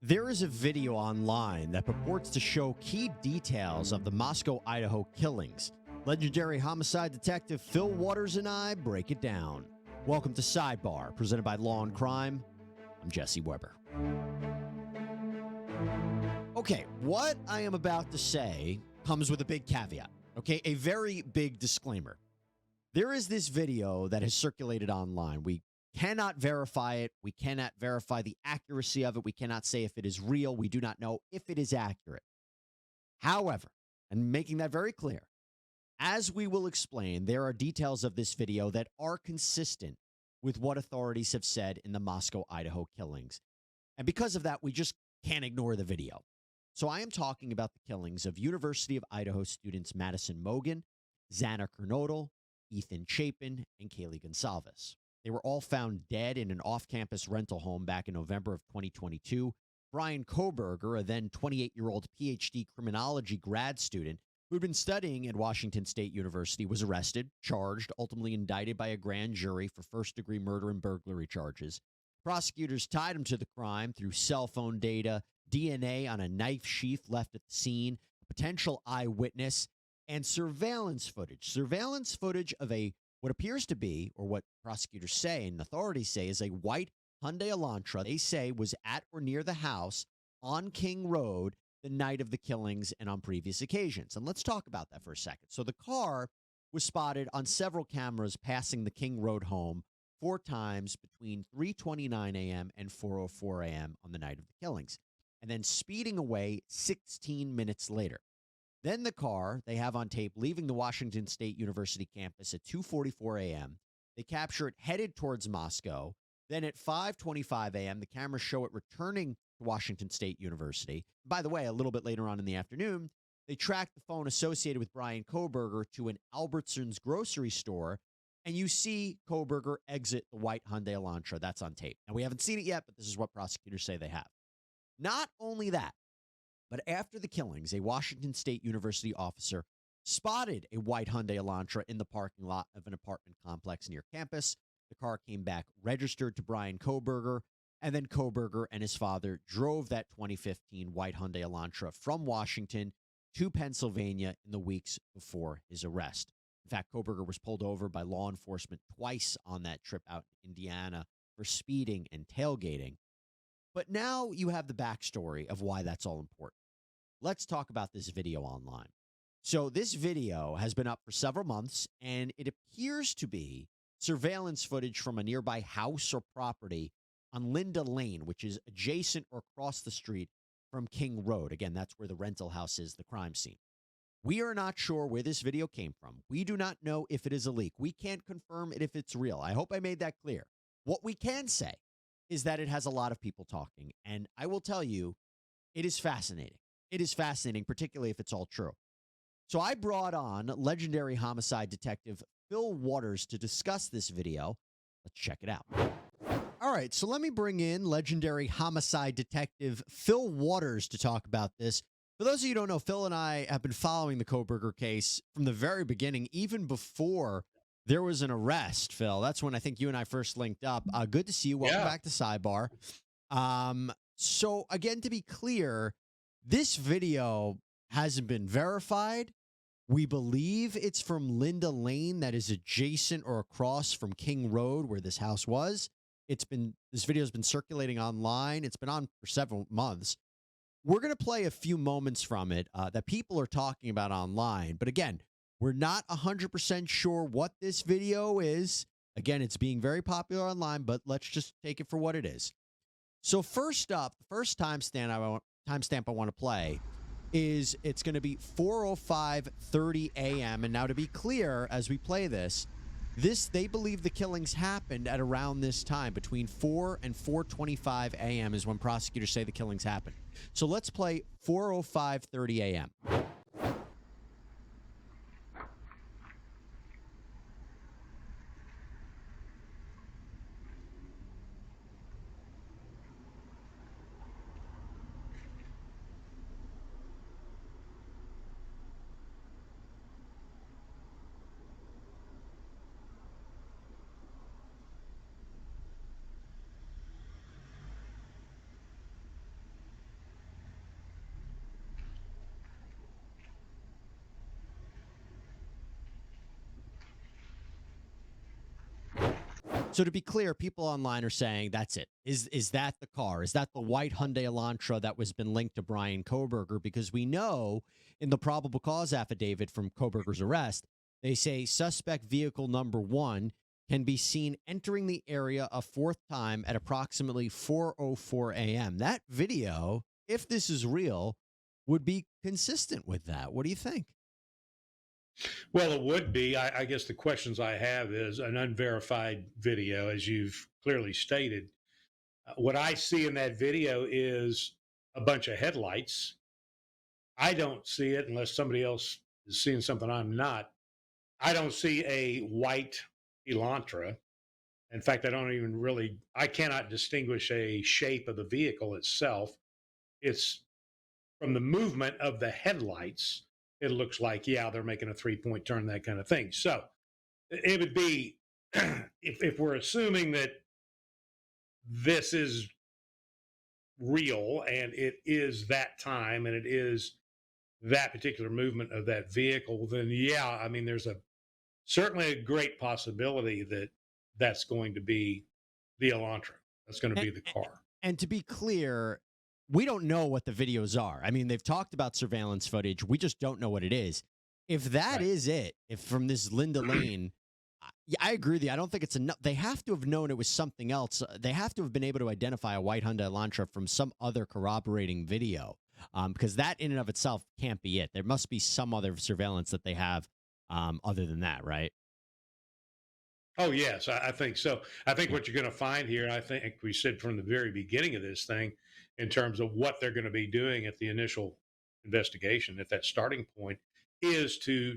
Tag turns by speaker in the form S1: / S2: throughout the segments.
S1: There is a video online that purports to show key details of the Moscow, Idaho killings. Legendary homicide detective Fil Waters and I break it down. Welcome to Sidebar, presented by Law&Crime. I'm Jesse Weber. Okay, what I am about to say comes with a big caveat, okay? A very big disclaimer. There is this video that has circulated online. We cannot verify it. We cannot verify the accuracy of it. We cannot say if it is real. We do not know if it is accurate. However, and making that very clear, as we will explain, there are details of this video that are consistent with what authorities have said in the Moscow, Idaho killings. And because of that, we just can't ignore the video. So I am talking about the killings of University of Idaho students Madison Mogen, Xana Kernodle, Ethan Chapin, and Kaylee Gonsalves. They were all found dead in an off-campus rental home back in November of 2022. Bryan Kohberger, a then 28-year-old PhD criminology grad student who had been studying at Washington State University, was arrested, charged, ultimately indicted by a grand jury for first-degree murder and burglary charges. Prosecutors tied him to the crime through cell phone data, DNA on a knife sheath left at the scene, a potential eyewitness, and surveillance footage. Surveillance footage of what appears to be, or what prosecutors say and authorities say, is a white Hyundai Elantra they say was at or near the house on King Road the night of the killings and on previous occasions. And let's talk about that for a second. So the car was spotted on several cameras passing the King Road home 4 times between 3:29 a.m. and 4:04 a.m. on the night of the killings, and then speeding away 16 minutes later. Then the car they have on tape leaving the Washington State University campus at 2:44 a.m. They capture it headed towards Moscow. Then at 5:25 a.m., the cameras show it returning to Washington State University. By the way, a little bit later on in the afternoon, they track the phone associated with Bryan Kohberger to an Albertsons grocery store, and you see Kohberger exit the white Hyundai Elantra. That's on tape. And we haven't seen it yet, but this is what prosecutors say they have. Not only that, but after the killings, a Washington State University officer spotted a white Hyundai Elantra in the parking lot of an apartment complex near campus. The car came back registered to Bryan Kohberger, and then Kohberger and his father drove that 2015 white Hyundai Elantra from Washington to Pennsylvania in the weeks before his arrest. In fact, Kohberger was pulled over by law enforcement twice on that trip out in Indiana for speeding and tailgating. But now you have the backstory of why that's all important. Let's talk about this video online. So this video has been up for several months, and it appears to be surveillance footage from a nearby house or property on Linda Lane, which is adjacent or across the street from King Road. Again, that's where the rental house is, the crime scene. We are not sure where this video came from. We do not know if it is a leak. We can't confirm it if it's real. I hope I made that clear. What we can say is that it has a lot of people talking, and I will tell you, it is fascinating. It is fascinating, particularly if it's all true. So I brought on legendary homicide detective Fil Waters to discuss this video. Let's check it out. All right, so let me bring in legendary homicide detective Fil Waters to talk about this. For those of you who don't know, Phil and I have been following the Kohberger case from the very beginning, even before there was an arrest, Phil. That's when I think you and I first linked up. Good to see you. Welcome back to Sidebar. So again, to be clear, this video hasn't been verified. We believe it's from Linda Lane that is adjacent or across from King Road where this house was. This video has been circulating online. It's been on for several months. We're going to play a few moments from it that people are talking about online. But again, we're not 100% sure what this video is. Again, it's being very popular online, but let's just take it for what it is. So first up, the first timestamp I want to play is it's going to be 4:05:30 a.m. And now to be clear, as we play this, they believe the killings happened at around this time. Between 4 and 4:25 a.m. is when prosecutors say the killings happened. So let's play 4:05:30 a.m. So to be clear, people online are saying that's it. Is that the car? Is that the white Hyundai Elantra that was been linked to Bryan Kohberger? Because we know in the probable cause affidavit from Kohberger's arrest, they say suspect vehicle number 1 can be seen entering the area a fourth time at approximately 4:04 a.m. That video, if this is real, would be consistent with that. What do you think?
S2: Well, it would be. I guess the questions I have is an unverified video, as you've clearly stated. What I see in that video is a bunch of headlights. I don't see it unless somebody else is seeing something I'm not. I don't see a white Elantra. In fact, I cannot distinguish a shape of the vehicle itself. It's from the movement of the headlights. It looks like, yeah, they're making a 3-point turn, that kind of thing. So it would be, if we're assuming that this is real and it is that time and it is that particular movement of that vehicle, then yeah, I mean, there's certainly a great possibility that that's going to be the Elantra. That's going to be the car.
S1: And to be clear, we don't know what the videos are. I mean, they've talked about surveillance footage. We just don't know what it is. If that is it, if from this Linda Lane, I agree with you. I don't think it's enough. They have to have known it was something else. They have to have been able to identify a white Hyundai Elantra from some other corroborating video, because that in and of itself can't be it. There must be some other surveillance that they have other than that, right?
S2: Oh, yes, I think so. I think what you're going to find here, I think we said from the very beginning of this thing, in terms of what they're going to be doing at the initial investigation, at that starting point, is to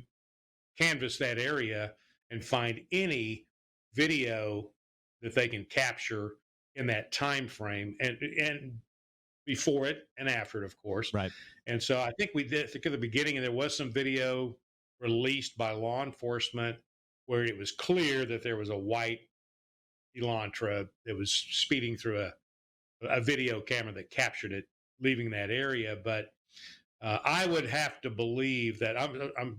S2: canvass that area and find any video that they can capture in that time frame, and before it and after it, of course.
S1: Right.
S2: And so I think we did. I think at the beginning there was some video released by law enforcement where it was clear that there was a white Elantra that was speeding through a video camera that captured it leaving that area. But I would have to believe that I'm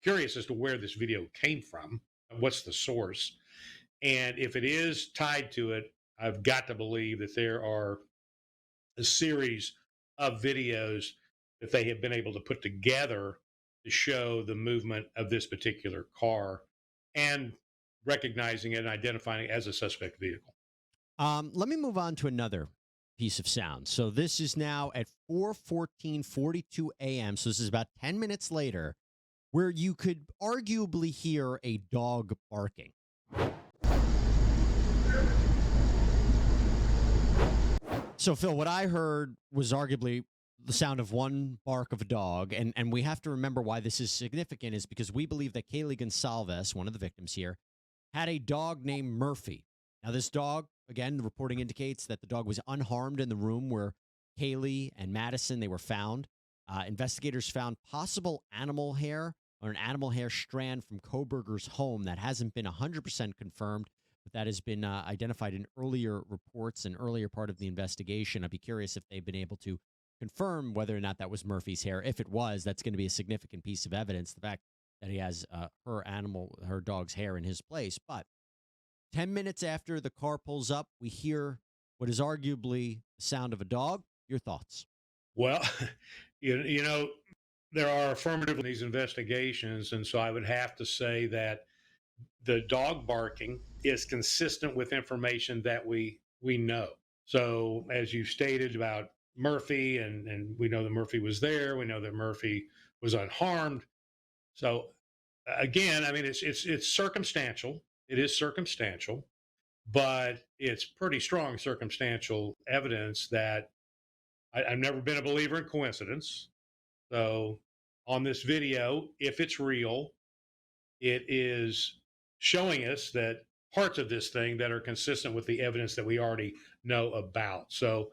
S2: curious as to where this video came from. What's the source? And if it is tied to it, I've got to believe that there are a series of videos that they have been able to put together to show the movement of this particular car and recognizing it and identifying it as a suspect vehicle.
S1: Let me move on to another piece of sound. So this is now at 4:42 a.m. So this is about 10 minutes later, where you could arguably hear a dog barking. So, Phil, what I heard was arguably the sound of one bark of a dog. And we have to remember why this is significant is because we believe that Kaylee Gonsalves, one of the victims here, had a dog named Murphy. Now, this dog, again, the reporting indicates that the dog was unharmed in the room where Kaylee and Madison, they were found. Investigators found possible animal hair or an animal hair strand from Kohberger's home that hasn't been 100% confirmed, but that has been identified in earlier reports and earlier part of the investigation. I'd be curious if they've been able to confirm whether or not that was Murphy's hair. If it was, that's going to be a significant piece of evidence, the fact that he has her dog's hair in his place. But 10 minutes after the car pulls up, we hear what is arguably the sound of a dog. Your thoughts?
S2: Well, you know, there are affirmative in these investigations, and so I would have to say that the dog barking is consistent with information that we know. So, as you stated about Murphy, and we know that Murphy was there, we know that Murphy was unharmed. So, again, I mean, it's circumstantial. It is circumstantial, but it's pretty strong circumstantial evidence that I've never been a believer in coincidence. So, on this video, if it's real, it is showing us that parts of this thing that are consistent with the evidence that we already know about. So,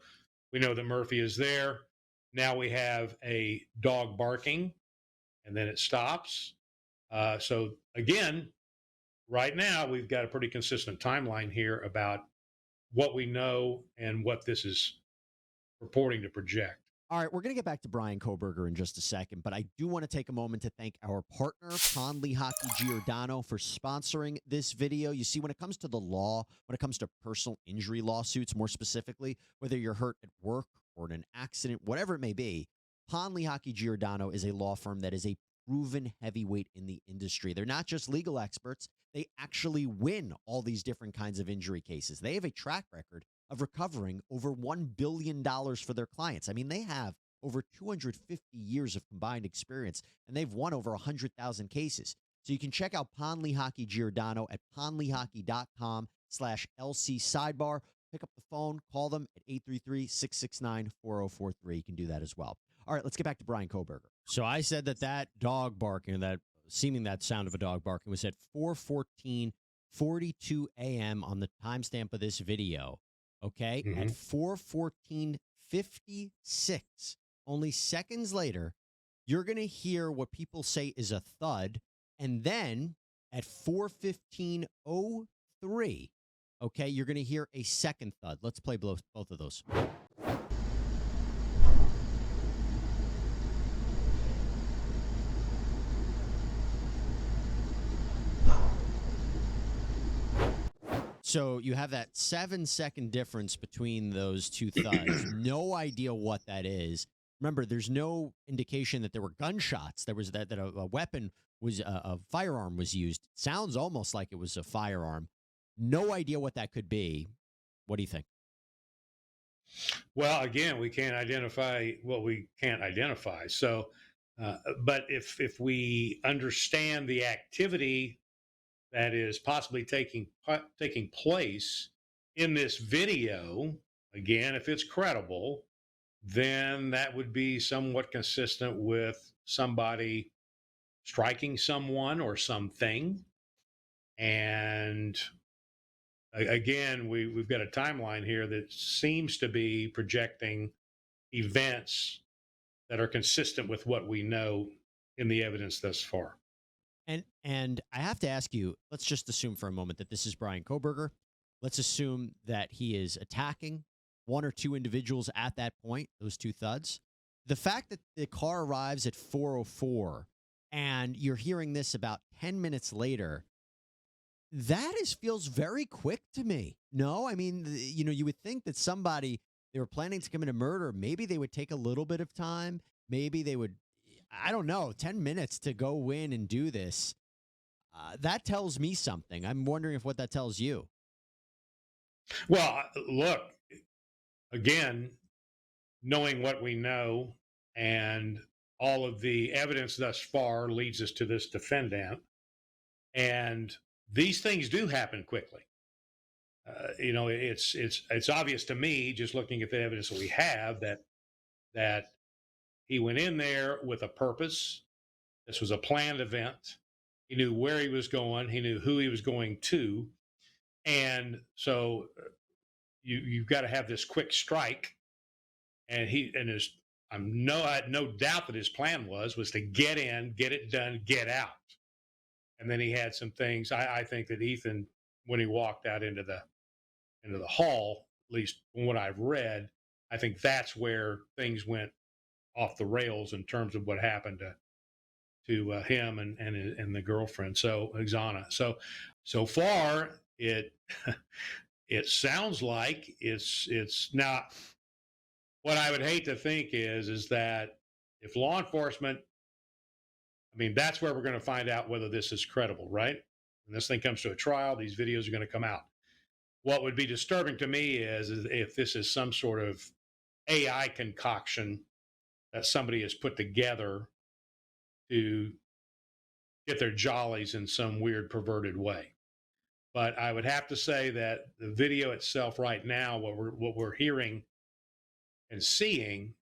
S2: we know that Murphy is there. Now we have a dog barking, and then it stops. So, again, right now we've got a pretty consistent timeline here about what we know and what this is purporting to project.
S1: All right, we're going to get back to Bryan Kohberger in just a second, but I do want to take a moment to thank our partner, Pond Lehocky Giordano, for sponsoring this video. You see, when it comes to the law, when it comes to personal injury lawsuits, more specifically, whether you're hurt at work or in an accident, whatever it may be, Pond Lehocky Giordano is a law firm that is a proven heavyweight in the industry. They're not just legal experts. They actually win all these different kinds of injury cases. They have a track record of recovering over $1 billion for their clients. I mean, they have over 250 years of combined experience, and they've won over 100,000 cases. So you can check out Pond Lehocky Giordano at pondlehocky.com/LC Sidebar. Pick up the phone, call them at 833-669-4043. You can do that as well. All right, let's get back to Bryan Kohberger. So I said that dog barking, that sound of a dog barking, was at 4:14:42 a.m. on the timestamp of this video. Okay, at 4:14:56, only seconds later, you're going to hear what people say is a thud, and then at 4:15:03, okay, you're going to hear a second thud. Let's play both of those. So you have that 7-second difference between those two thuds. No idea what that is. Remember, there's no indication that there were gunshots. There was that a weapon was a firearm was used. Sounds almost like it was a firearm. No idea what that could be. What do you think?
S2: Well, again, we can't identify what we can't identify. So, but if we understand the activity that is possibly taking place in this video, again, if it's credible, then that would be somewhat consistent with somebody striking someone or something. And again, we've got a timeline here that seems to be projecting events that are consistent with what we know in the evidence thus far.
S1: And I have to ask you, let's just assume for a moment that this is Bryan Kohberger. Let's assume that he is attacking one or two individuals at that point, those two thuds. The fact that the car arrives at 4:04 and you're hearing this about 10 minutes later, that feels very quick to me. No, I mean, you would think that they were planning to commit a murder. Maybe they would take a little bit of time. Maybe they would, I don't know, 10 minutes to go in and do this. That tells me something. I'm wondering what that tells you.
S2: Well, look, again, knowing what we know and all of the evidence thus far leads us to this defendant. And these things do happen quickly. It's obvious to me, just looking at the evidence that we have, that he went in there with a purpose. This was a planned event. He knew where he was going. He knew who he was going to. And so you've got to have this quick strike. And I had no doubt that his plan was to get in, get it done, get out. And then he had some things. I think that Ethan, when he walked out into the hall, at least from what I've read, I think that's where things went off the rails in terms of what happened to him and the girlfriend. So Xana. So far it it sounds like it's now. What I would hate to think is that if law enforcement, I mean, that's where we're going to find out whether this is credible, right? When this thing comes to a trial, these videos are going to come out. What would be disturbing to me is if this is some sort of AI concoction that somebody has put together to get their jollies in some weird, perverted way. But I would have to say that the video itself right now, what we're hearing and seeing,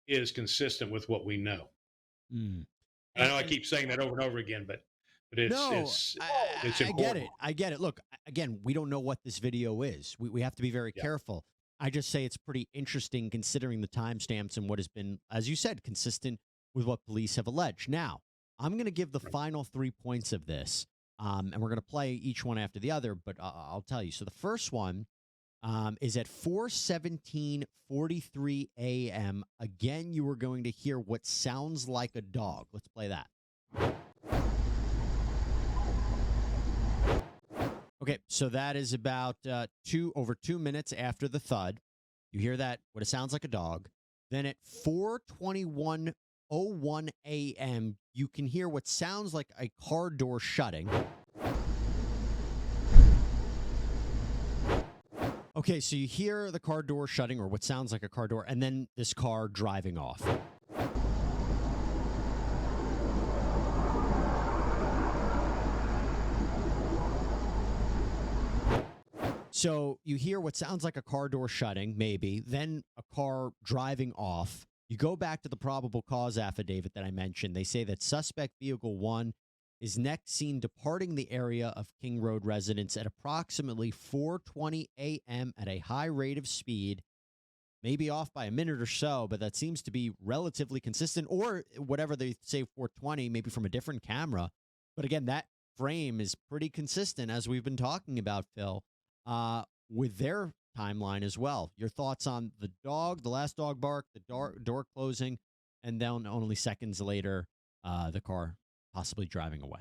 S2: is consistent with what we know.
S1: Mm.
S2: I know I keep saying that over and over again, but it's important.
S1: I get it. Look, again, we don't know what this video is. We have to be very careful. I just say it's pretty interesting considering the timestamps and what has been, as you said, consistent with what police have alleged. Now, I'm going to give the final 3 points of this, and we're going to play each one after the other, but I'll tell you. So the first one is at 4:17:43 a.m. Again, you are going to hear what sounds like a dog. Let's play that. Okay, so that is about over 2 minutes after the thud. You hear that, what it sounds like a dog. Then at 4:21:01 a.m., you can hear what sounds like a car door shutting. Okay, so you hear the car door shutting, or what sounds like a car door, and then this car driving off. So you hear what sounds like a car door shutting, maybe, then a car driving off. You go back to the probable cause affidavit that I mentioned. They say that suspect vehicle 1 is next seen departing the area of King Road residence at approximately 4:20 a.m. at a high rate of speed, maybe off by a minute or so, but that seems to be relatively consistent, or whatever they say 4:20, maybe from a different camera. But again, that frame is pretty consistent, as we've been talking about, Phil, with their timeline as well. Your thoughts on the dog, the last dog bark, the door closing, and then only seconds later, the car possibly driving away.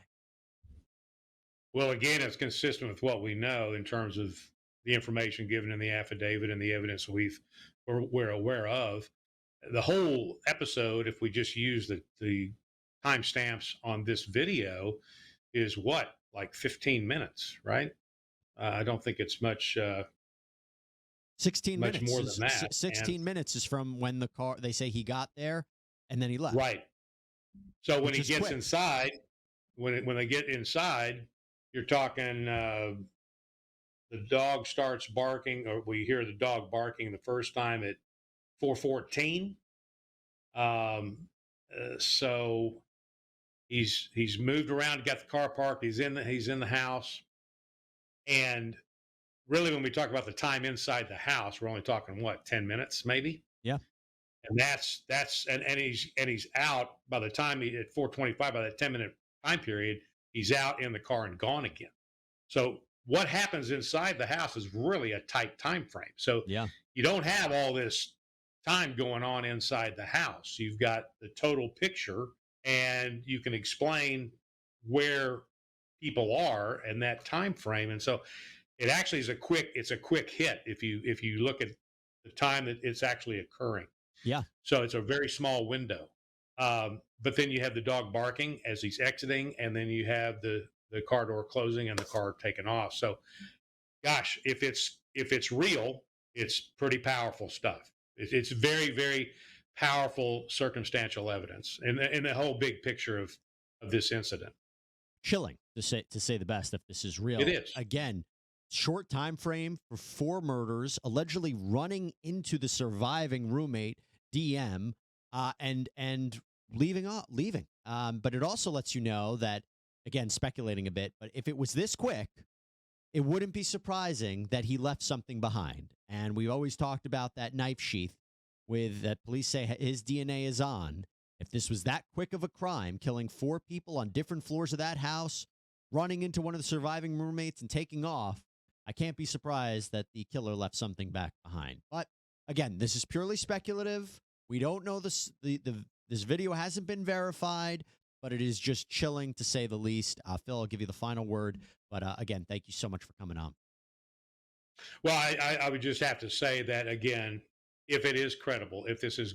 S2: Well, again, it's consistent with what we know in terms of the information given in the affidavit and the evidence we're aware of. The whole episode, if we just use the timestamps on this video, is what, like 15 minutes, right? I don't think it's much.
S1: 16
S2: much
S1: minutes.
S2: more than that.
S1: 16 minutes is from when the car, they say he got there and then he left.
S2: Right. So when
S1: Which
S2: he
S1: is
S2: gets
S1: quick.
S2: inside, when they get inside, you're talking the dog starts barking, or we hear the dog barking the first time at 4:14. So he's moved around, got the car parked. He's in the house, and really, when we talk about the time inside the house, we're only talking what, 10 minutes, maybe.
S1: Yeah.
S2: And that's and he's out by the time at 4:25, by that 10-minute time period, he's out in the car and gone again. So what happens inside the house is really a tight time frame. So
S1: Yeah.
S2: you don't have all this time going on inside the house. You've got the total picture, and you can explain where people are in that time frame. And so it actually is a quick hit if you look at the time that it's actually occurring.
S1: Yeah.
S2: So it's a very small window. But then you have the dog barking as he's exiting, and then you have the car door closing and the car taking off. So, gosh, if it's real, it's pretty powerful stuff. It's very, very powerful circumstantial evidence in the whole big picture of this incident.
S1: Chilling, to say the best, if this is real.
S2: It is.
S1: Again, short time frame for 4 murders, allegedly running into the surviving roommate, DM, and leaving. But it also lets you know that, again, speculating a bit, but if it was this quick, it wouldn't be surprising that he left something behind. And we've always talked about that knife sheath that police say his DNA is on. If this was that quick of a crime, killing 4 people on different floors of that house, running into one of the surviving roommates and taking off, I can't be surprised that the killer left something back behind. But again, this is purely speculative. We don't know this. This video hasn't been verified, but it is just chilling, to say the least. Phil, I'll give you the final word. But again, thank you so much for coming on.
S2: Well, I would just have to say that, again, if it is credible, if this is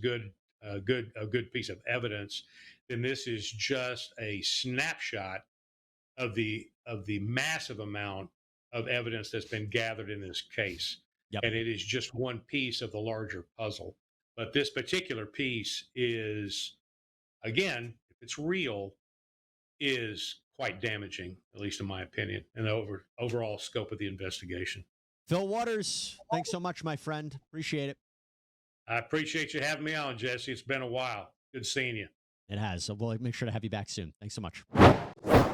S2: a good piece of evidence, then this is just a snapshot of the massive amount of evidence that's been gathered in this case.
S1: Yep.
S2: And it is just one piece of the larger puzzle. But this particular piece is, again, if it's real, is quite damaging, at least in my opinion, in the overall scope of the investigation.
S1: Fil Waters, thanks so much, my friend. Appreciate it.
S2: I appreciate you having me on, Jesse. It's been a while. Good seeing you.
S1: It has. So we'll make sure to have you back soon. Thanks so much.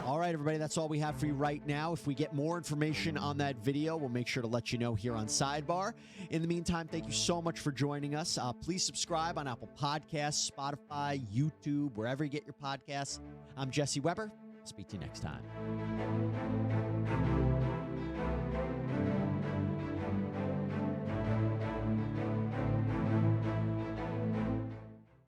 S1: All right, everybody, that's all we have for you right now. If we get more information on that video, we'll make sure to let you know here on Sidebar. In the meantime, thank you so much for joining us. Please subscribe on Apple Podcasts, Spotify, YouTube, wherever you get your podcasts. I'm Jesse Weber. Speak to you next time.